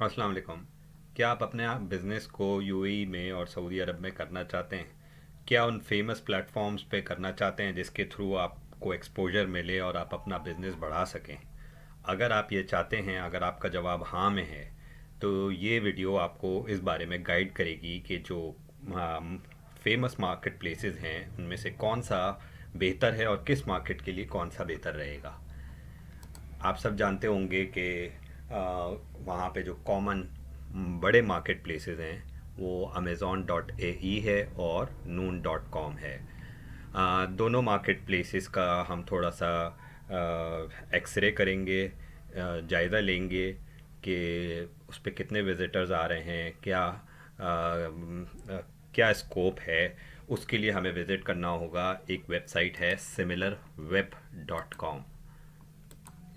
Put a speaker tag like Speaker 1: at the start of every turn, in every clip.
Speaker 1: अस्सलाम वालेकुम। क्या आप अपने बिज़नेस को यूएई में और सऊदी अरब में करना चाहते हैं? क्या उन फेमस प्लेटफॉर्म्स पे करना चाहते हैं जिसके थ्रू आपको एक्सपोजर मिले और आप अपना बिज़नेस बढ़ा सकें? अगर आप ये चाहते हैं, अगर आपका जवाब हाँ में है, तो ये वीडियो आपको इस बारे में गाइड करेगी कि जो फेमस मार्केट प्लेसेस हैं उनमें से कौन सा बेहतर है और किस मार्केट के लिए कौन सा बेहतर रहेगा। आप सब जानते होंगे कि वहाँ पे जो कॉमन बड़े मार्केट प्लेसेस हैं वो अमेज़ॉन डॉट ए ई है और नून डॉट कॉम है। दोनों मार्केट प्लेसेस का हम थोड़ा सा एक्सरे करेंगे, जायज़ा लेंगे कि उस पे कितने विज़िटर्स आ रहे हैं, क्या स्कोप है। उसके लिए हमें विज़िट करना होगा। एक वेबसाइट है सिमिलर वेब डॉट कॉम।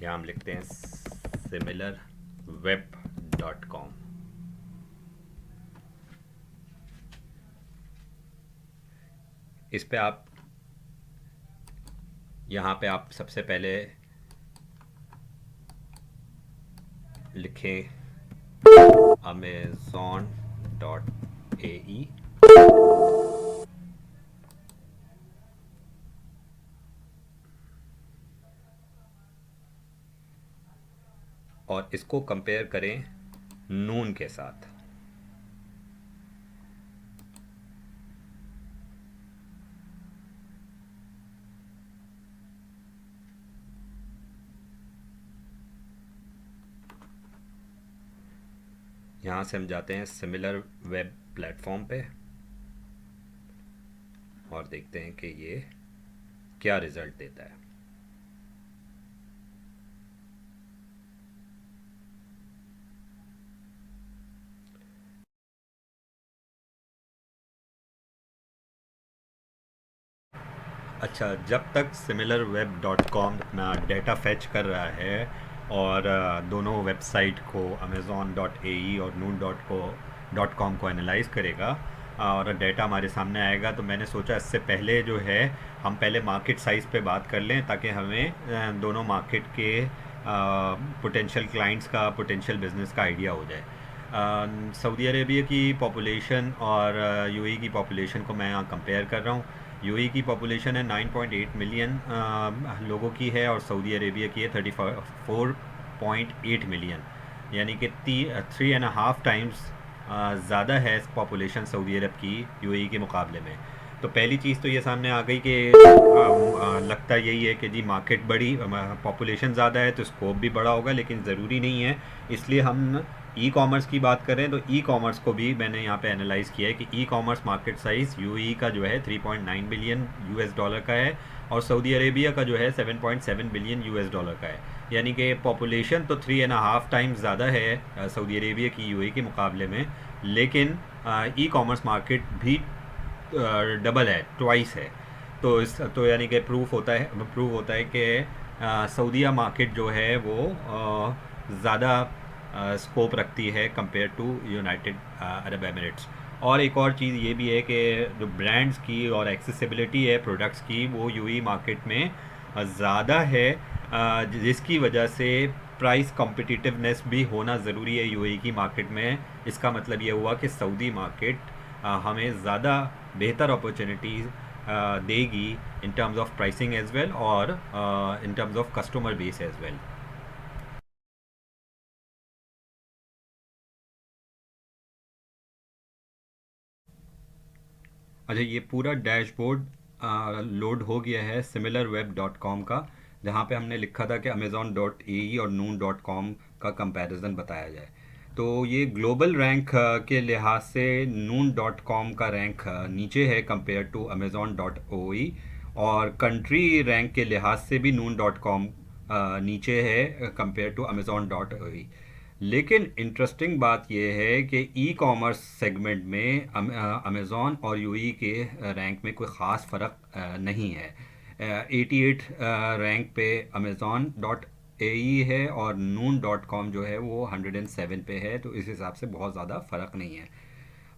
Speaker 1: यहाँ हम लिखते हैं सिमिलर वेब डॉट कॉम। इस पे आप यहाँ पे आप सबसे पहले लिखें अमेज़ॉन डॉट ए ई और इसको कंपेयर करें नून के साथ। यहाँ से हम जाते हैं सिमिलर वेब प्लेटफॉर्म पे और देखते हैं कि ये क्या रिज़ल्ट देता है। अच्छा, जब तक सिमिलर वेब डॉट कॉम अपना डेटा फैच कर रहा है और दोनों वेबसाइट को अमेज़ॉन डॉट ए ई और नून डॉट कॉम को एनालाइज करेगा और डेटा हमारे सामने आएगा, तो मैंने सोचा इससे पहले जो है हम पहले मार्केट साइज़ पे बात कर लें ताकि हमें दोनों मार्केट के पोटेंशियल क्लाइंट्स का, पोटेंशियल बिजनेस का आइडिया हो जाए। सऊदी अरेबिया की पॉपुलेशन और यूएई की पॉपुलेशन को मैं यहाँ कंपेयर कर रहा हूँ। यूएई की पॉपुलेशन है 9.8 मिलियन लोगों की है और सऊदी अरेबिया की है 34.8 मिलियन, यानी कि 3.5 टाइम्स ज़्यादा है पॉपुलेशन सऊदी अरब की यूएई के मुकाबले में। तो पहली चीज़ तो ये सामने आ गई कि लगता यही है कि जी मार्केट बड़ी, पॉपुलेशन ज़्यादा है तो स्कोप भी बड़ा होगा, लेकिन ज़रूरी नहीं है। इसलिए हम ई कॉमर्स की बात करें तो ई कॉमर्स को भी मैंने यहाँ पे एनालाइज़ किया है कि e commerce market size UAE का जो है 3.9 बिलियन यूएस डॉलर का है और सऊदी अरेबिया का जो है 7.7 बिलियन यूएस डॉलर का है। यानी कि पॉपुलेशन तो 3.5 टाइम्स ज़्यादा है सऊदी अरेबिया की यूएई के मुकाबले में, लेकिन ई कॉमर्स मार्केट भी डबल है, ट्वाइस है। तो इस तो यानी कि प्रूफ होता है कि सऊदीया मार्केट जो है वो ज़्यादा स्कोप रखती है compare to United Arab Emirates. और एक और चीज़ ये भी है कि जो ब्रांड्स की और एक्सेसिबिलिटी है प्रोडक्ट्स की वो यूई मार्केट में ज़्यादा है, जिसकी वजह से प्राइस कॉम्पिटिटिवनेस भी होना ज़रूरी है यूएई की मार्केट में। इसका मतलब ये हुआ कि सऊदी मार्केट हमें ज़्यादा बेहतर अपॉर्चुनिटीज़ देगी in terms of pricing as well और in terms of customer base as well. अच्छा, ये पूरा डैशबोर्ड लोड हो गया है सिमिलर वेब डॉट कॉम का, जहाँ पे हमने लिखा था कि अमेज़ॉन डॉट ए ई और नून डॉट कॉम का कंपैरिजन बताया जाए। तो ये ग्लोबल रैंक के लिहाज से नून डॉट कॉम का रैंक नीचे है compare to Amazon dot O E, और कंट्री रैंक के लिहाज से भी नून डॉट कॉम नीचे है compare to Amazon dot O E. लेकिन इंटरेस्टिंग बात यह है कि ई कॉमर्स सेगमेंट में अमेज़ॉन और यूई के रैंक में कोई ख़ास फ़र्क नहीं है। 88 रैंक पे अमेज़ॉन डॉट ए ई है और नून डॉट कॉम जो है वो 107 पे है, तो इस हिसाब से बहुत ज़्यादा फ़र्क नहीं है।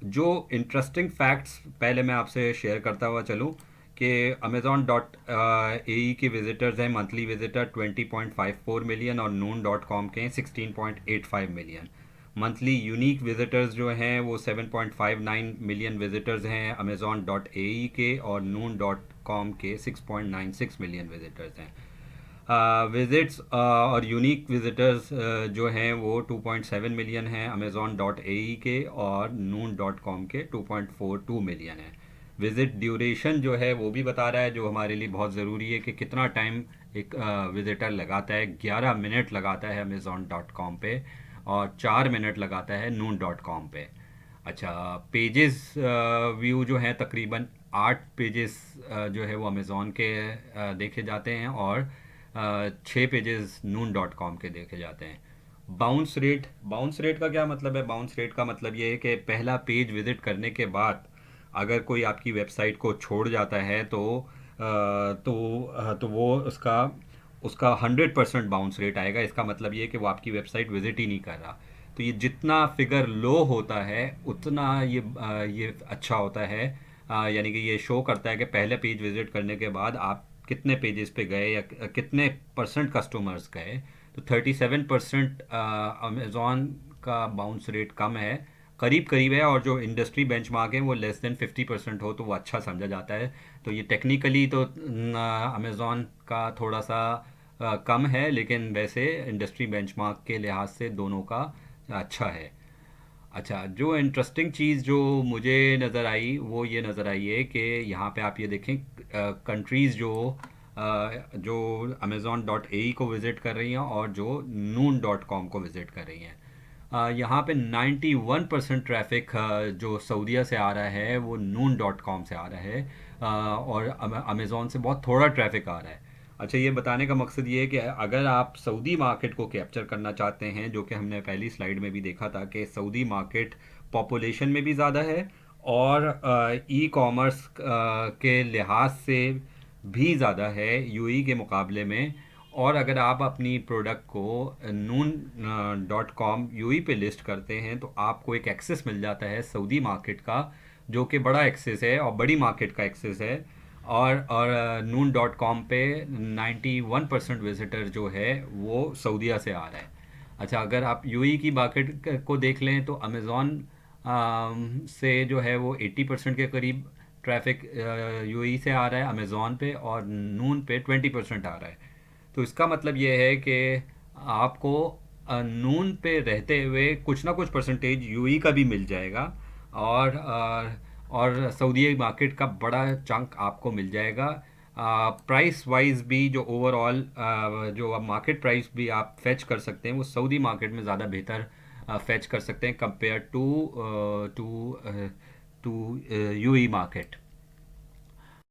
Speaker 1: जो इंटरेस्टिंग फैक्ट्स पहले मैं आपसे शेयर करता हुआ चलूँ कि अमेज़ॉन डॉट ए ई के विज़िटर्स हैं, मंथली विज़िटर 20.54 मिलियन और नून डॉट कॉम के 16.85 मिलियन। मंथली यूनिक विजिटर्स जो हैं वो 7.59 मिलियन विजिटर्स हैं अमेज़ॉन.ए के, और noon.com के 6.96 मिलियन विजिटर्स हैं। विज़िट्स और यूनिक विजिटर्स जो हैं वो 2.7 मिलियन हैं अमेज़ॉन.ए के, और noon.com के 2.42 मिलियन हैं। विज़िट ड्यूरेशन जो है वो भी बता रहा है, जो हमारे लिए बहुत ज़रूरी है कि कितना टाइम एक विज़िटर लगाता है। 11 मिनट लगाता है अमेज़ॉन.com पे, और 4 मिनट लगाता है noon.com पे। अच्छा, पेजेस व्यू जो हैं तकरीबन 8 पेजेस जो है वो अमेज़ॉन के देखे जाते हैं, और 6 पेजेस noon.com के देखे जाते हैं। बाउंस रेट का क्या मतलब है? बाउंस रेट का मतलब ये है कि पहला पेज विज़िट करने के बाद अगर कोई आपकी वेबसाइट को छोड़ जाता है तो वो उसका उसका 100% बाउंस रेट आएगा। इसका मतलब ये है कि वो आपकी वेबसाइट विज़िट ही नहीं कर रहा। तो ये जितना फिगर लो होता है उतना ये अच्छा होता है। यानी कि ये शो करता है कि पहले पेज विज़िट करने के बाद आप कितने पेजेस पे गए या कितने परसेंट कस्टमर्स गए। तो 37% अमेज़ॉन का बाउंस रेट कम है, करीब करीब है, और जो इंडस्ट्री बेंचमार्क है वो लेस देन 50% हो तो वो अच्छा समझा जाता है। तो ये टेक्निकली तो अमेज़ॉन का थोड़ा सा कम है, लेकिन वैसे इंडस्ट्री बेंचमार्क के लिहाज से दोनों का अच्छा है। अच्छा, जो इंटरेस्टिंग चीज़ जो मुझे नज़र आई वो ये नज़र आई है कि यहाँ पे आप ये देखें कंट्रीज़ जो अमेज़ॉन.ए को विज़िट कर रही हैं और जो noon.com को विज़िट कर रही हैं। यहाँ पे 91% ट्रैफिक जो सऊदीया से आ रहा है वो noon.com से आ रहा है, और अमेज़ॉन से बहुत थोड़ा ट्रैफिक आ रहा है। अच्छा, ये बताने का मकसद ये है कि अगर आप सऊदी मार्केट को कैप्चर करना चाहते हैं, जो कि हमने पहली स्लाइड में भी देखा था कि सऊदी मार्केट पॉपुलेशन में भी ज़्यादा है, और ई कॉमर्स के लिहाज से भी ज़्यादा है यूएई के मुकाबले में। और अगर आप अपनी प्रोडक्ट को noon.com यूएई पे लिस्ट करते हैं तो आपको एक एक्सेस मिल जाता है सऊदी मार्केट का, जो कि बड़ा एक्सेस है और बड़ी मार्केट का एक्सेस है। और noon.com पे 91% विजिटर जो है वो सऊदीया से आ रहा है। अच्छा, अगर आप यूएई की मार्केट को देख लें तो अमेज़ॉन से जो है वो 80% के करीब ट्रैफिक यूएई से आ रहा है अमेज़ॉन पे, और नून पे 20% आ रहा है। तो इसका मतलब ये है कि आपको नून पे रहते हुए कुछ ना कुछ परसेंटेज यूएई का भी मिल जाएगा, और सऊदी मार्केट का बड़ा चंक आपको मिल जाएगा। प्राइस वाइज भी जो ओवरऑल जो अब मार्केट प्राइस भी आप फेच कर सकते हैं वो सऊदी मार्केट में ज़्यादा बेहतर फेच कर सकते हैं compare to to to UAE market.